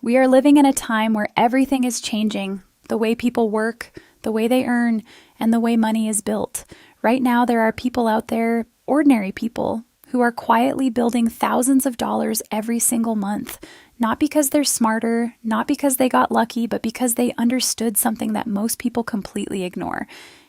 We are living in a time where everything is changing. The way people work, the way they earn, and the way money is built. Right now, there are people out there, ordinary people, who are quietly building thousands of dollars every single month. Not because they're smarter, not because they got lucky, but because they understood something that most people completely ignore.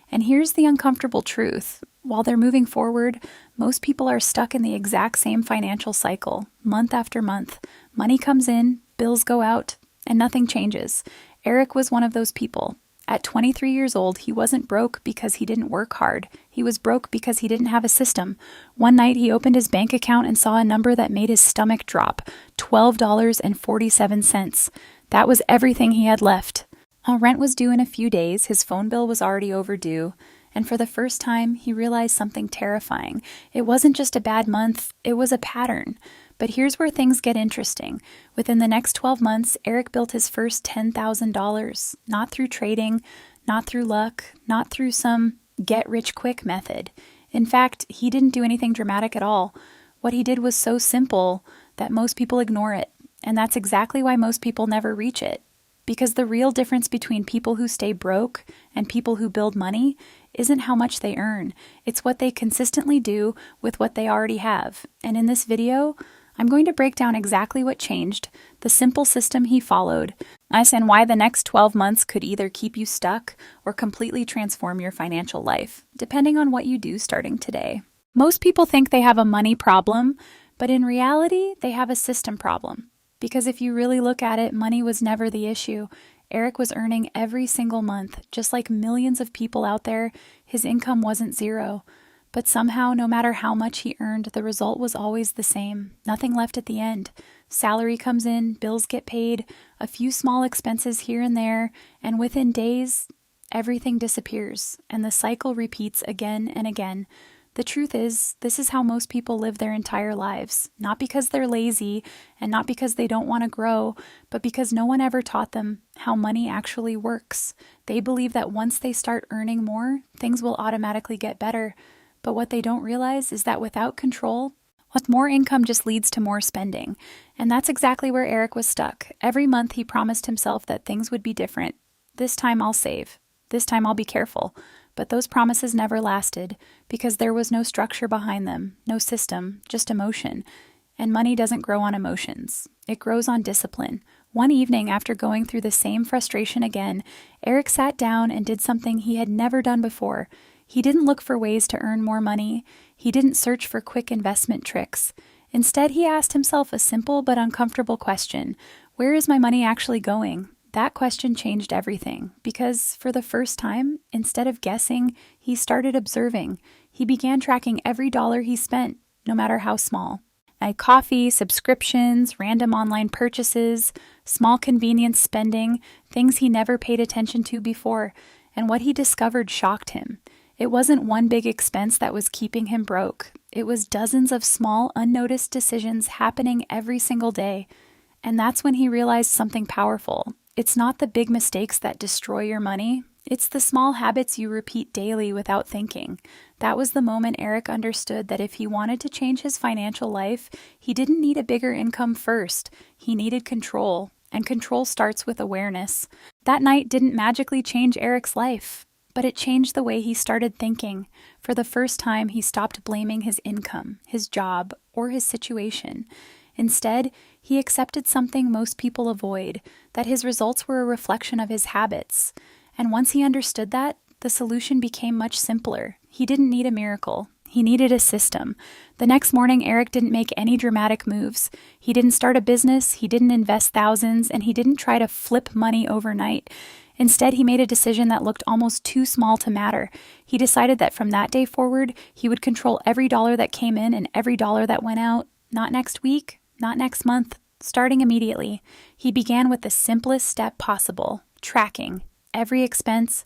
And here's the uncomfortable truth. While they're moving forward, most people are stuck in the exact same financial cycle, month after month. Money comes in, bills go out, and nothing changes. Eric was one of those people. At 23 years old, he wasn't broke because he didn't work hard. He was broke because he didn't have a system. One night, he opened his bank account and saw a number that made his stomach drop, $12.47. That was everything he had left. While rent was due in a few days, his phone bill was already overdue. And for the first time, he realized something terrifying. It wasn't just a bad month, it was a pattern. But here's where things get interesting. Within the next 12 months, Eric built his first $10,000, not through trading, not through luck, not through some get-rich-quick method. In fact, he didn't do anything dramatic at all. What he did was so simple that most people ignore it. And that's exactly why most people never reach it. Because the real difference between people who stay broke and people who build money isn't how much they earn. It's what they consistently do with what they already have. And in this video, I'm going to break down exactly what changed, the simple system he followed, and why the next 12 months could either keep you stuck or completely transform your financial life, depending on what you do starting today. Most people think they have a money problem, but in reality, they have a system problem. Because if you really look at it, money was never the issue. Eric was earning every single month, just like millions of people out there. His income wasn't zero. But somehow, no matter how much he earned, the result was always the same. Nothing left at the end. Salary comes in, bills get paid, a few small expenses here and there, and within days, everything disappears, and the cycle repeats again and again. The truth is, this is how most people live their entire lives. Not because they're lazy, and not because they don't want to grow, but because no one ever taught them how money actually works. They believe that once they start earning more, things will automatically get better. But what they don't realize is that without control, more income just leads to more spending. And that's exactly where Eric was stuck. Every month he promised himself that things would be different. This time I'll save. This time I'll be careful. But those promises never lasted because there was no structure behind them, no system, just emotion. And money doesn't grow on emotions. It grows on discipline. One evening, after going through the same frustration again, Eric sat down and did something he had never done before. He didn't look for ways to earn more money. He didn't search for quick investment tricks. Instead, he asked himself a simple but uncomfortable question. Where is my money actually going? That question changed everything because, for the first time, instead of guessing, he started observing. He began tracking every dollar he spent, no matter how small. Coffee, subscriptions, random online purchases, small convenience spending, things he never paid attention to before. And what he discovered shocked him. It wasn't one big expense that was keeping him broke. It was dozens of small, unnoticed decisions happening every single day. And that's when he realized something powerful. It's not the big mistakes that destroy your money. It's the small habits you repeat daily without thinking. That was the moment Eric understood that if he wanted to change his financial life, he didn't need a bigger income first. He needed control. And control starts with awareness. That night didn't magically change Eric's life. But it changed the way he started thinking. For the first time, he stopped blaming his income, his job, or his situation. Instead, he accepted something most people avoid, that his results were a reflection of his habits. And once he understood that, the solution became much simpler. He didn't need a miracle. He needed a system. The next morning, Eric didn't make any dramatic moves. He didn't start a business, he didn't invest thousands, and he didn't try to flip money overnight. Instead, he made a decision that looked almost too small to matter. He decided that from that day forward, he would control every dollar that came in and every dollar that went out. Not next week, not next month, starting immediately. He began with the simplest step possible, tracking every expense,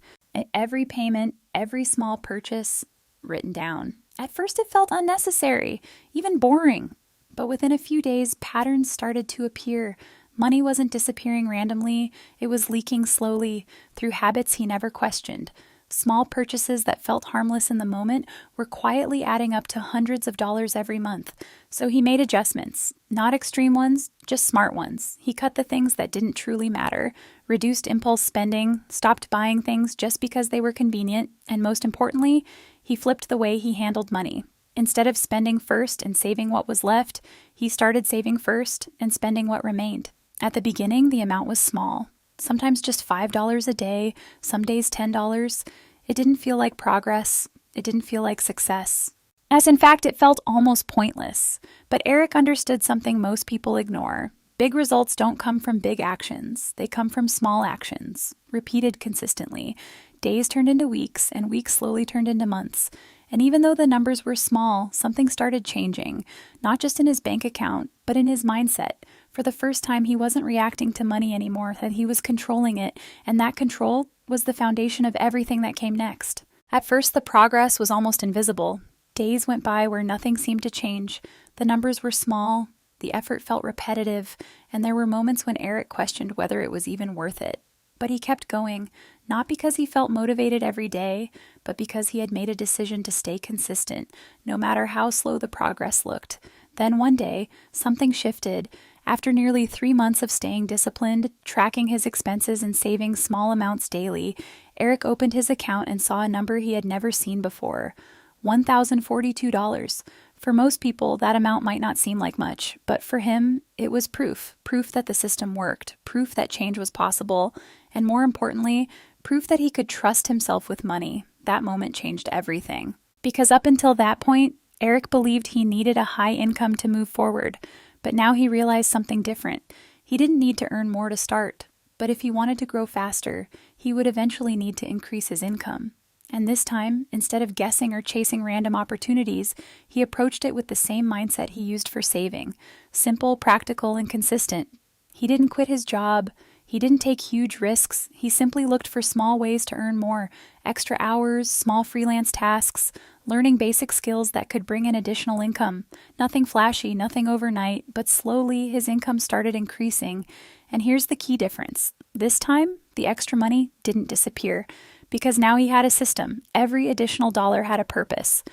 every payment, every small purchase written down. At first, it felt unnecessary, even boring. But within a few days, patterns started to appear. Money wasn't disappearing randomly, it was leaking slowly through habits he never questioned. Small purchases that felt harmless in the moment were quietly adding up to hundreds of dollars every month. So he made adjustments. Not extreme ones, just smart ones. He cut the things that didn't truly matter, reduced impulse spending, stopped buying things just because they were convenient, and most importantly, he flipped the way he handled money. Instead of spending first and saving what was left, he started saving first and spending what remained. At the beginning, the amount was small. Sometimes just $5 a day, some days $10. It didn't feel like progress. It didn't feel like success. As in fact, it felt almost pointless. But Eric understood something most people ignore. Big results don't come from big actions. They come from small actions, repeated consistently. Days turned into weeks, and weeks slowly turned into months. And even though the numbers were small, something started changing, not just in his bank account, but in his mindset. For the first time, he wasn't reacting to money anymore, that he was controlling it, and that control was the foundation of everything that came next. At first, the progress was almost invisible. Days went by where nothing seemed to change. The numbers were small, the effort felt repetitive, and there were moments when Eric questioned whether it was even worth it. But he kept going, not because he felt motivated every day, but because he had made a decision to stay consistent, no matter how slow the progress looked. Then one day, something shifted. After nearly 3 months of staying disciplined, tracking his expenses and saving small amounts daily, Eric opened his account and saw a number he had never seen before: $1,042. For most people, that amount might not seem like much, but for him, it was proof that the system worked, proof that change was possible, and more importantly, proof that he could trust himself with money. That moment changed everything. Because up until that point, Eric believed he needed a high income to move forward, but now he realized something different. He didn't need to earn more to start, but if he wanted to grow faster, he would eventually need to increase his income. And this time, instead of guessing or chasing random opportunities, he approached it with the same mindset he used for saving: simple, practical, and consistent. He didn't quit his job. He didn't take huge risks. He simply looked for small ways to earn more: extra hours, small freelance tasks, learning basic skills that could bring in additional income. Nothing flashy, nothing overnight, but slowly his income started increasing. And here's the key difference. This time, the extra money didn't disappear, because now he had a system. Every additional dollar had a purpose.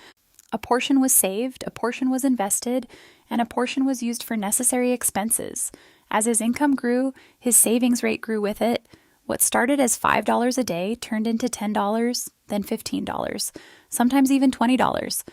A portion was saved, a portion was invested, and a portion was used for necessary expenses. As his income grew, his savings rate grew with it. What started as $5 a day turned into $10, then $15, sometimes even $20.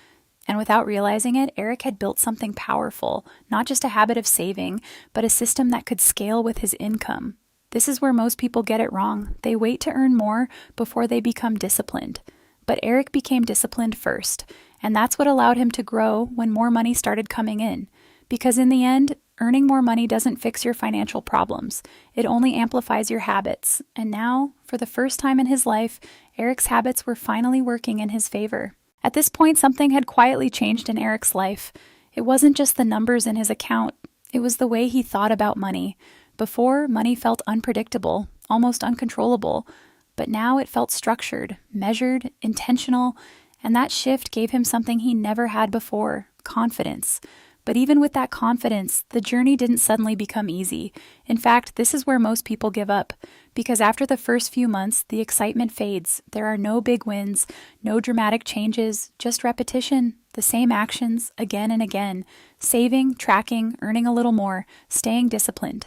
And without realizing it, Eric had built something powerful, not just a habit of saving, but a system that could scale with his income. This is where most people get it wrong. They wait to earn more before they become disciplined. But Eric became disciplined first, and that's what allowed him to grow when more money started coming in. Because in the end, earning more money doesn't fix your financial problems. It only amplifies your habits. And now, for the first time in his life, Eric's habits were finally working in his favor. At this point, something had quietly changed in Eric's life. It wasn't just the numbers in his account. It was the way he thought about money. Before, money felt unpredictable, almost uncontrollable, but now it felt structured, measured, intentional, and that shift gave him something he never had before: confidence. But even with that confidence, the journey didn't suddenly become easy. In fact, this is where most people give up, because after the first few months, the excitement fades. There are no big wins, no dramatic changes, just repetition, the same actions again and again: saving, tracking, earning a little more, staying disciplined.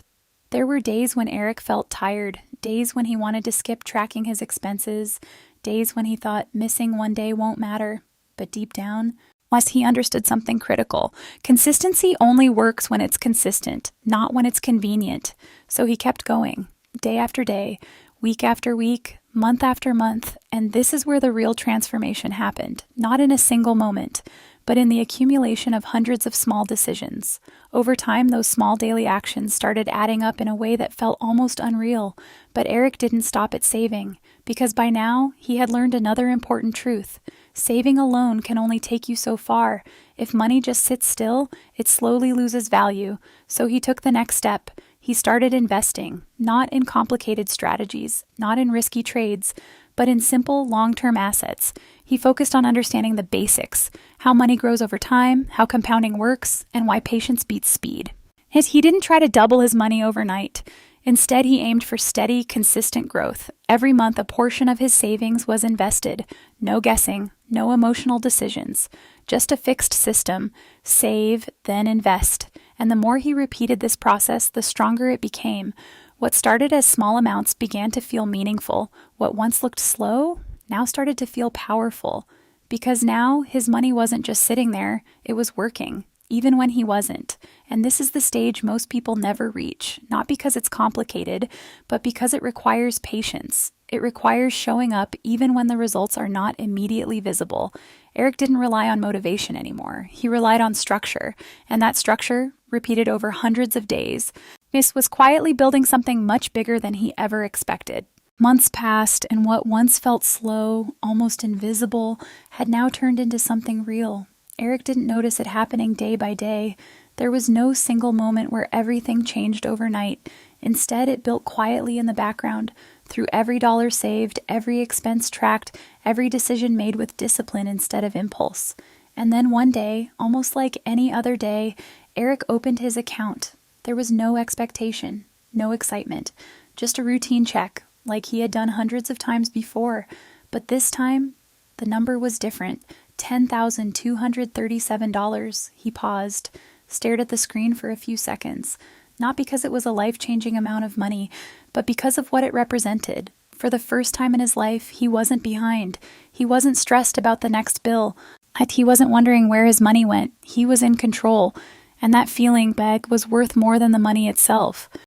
There were days when Eric felt tired, days when he wanted to skip tracking his expenses, days when he thought missing one day won't matter. But deep down, he understood something critical. Consistency only works when it's consistent, not when it's convenient. So he kept going, day after day, week after week, month after month, and this is where the real transformation happened, not in a single moment, but in the accumulation of hundreds of small decisions. Over time, those small daily actions started adding up in a way that felt almost unreal, but Eric didn't stop at saving, because by now, he had learned another important truth. Saving alone can only take you so far. If money just sits still, it slowly loses value. So he took the next step. He started investing, not in complicated strategies, not in risky trades, but in simple, long-term assets. He focused on understanding the basics: how money grows over time, how compounding works, and why patience beats speed. He didn't try to double his money overnight. Instead, he aimed for steady, consistent growth. Every month, a portion of his savings was invested. No guessing, no emotional decisions. Just a fixed system. Save, then invest. And the more he repeated this process, the stronger it became. What started as small amounts began to feel meaningful. What once looked slow now started to feel powerful. Because now his money wasn't just sitting there, it was working, even when he wasn't. And this is the stage most people never reach, not because it's complicated, but because it requires patience. It requires showing up even when the results are not immediately visible. Eric didn't rely on motivation anymore. He relied on structure, and that structure, repeated over hundreds of days, was quietly building something much bigger than he ever expected. Months passed, and what once felt slow, almost invisible, had now turned into something real. Eric didn't notice it happening day by day. There was no single moment where everything changed overnight. Instead, it built quietly in the background, through every dollar saved, every expense tracked, every decision made with discipline instead of impulse. And then one day, almost like any other day, Eric opened his account. There was no expectation, no excitement, just a routine check, like he had done hundreds of times before. But this time, the number was different. $10,237. He paused, stared at the screen for a few seconds, not because it was a life-changing amount of money, but because of what it represented. For the first time in his life, he wasn't behind. He wasn't stressed about the next bill. He wasn't wondering where his money went. He was in control. And that feeling, was worth more than the money itself.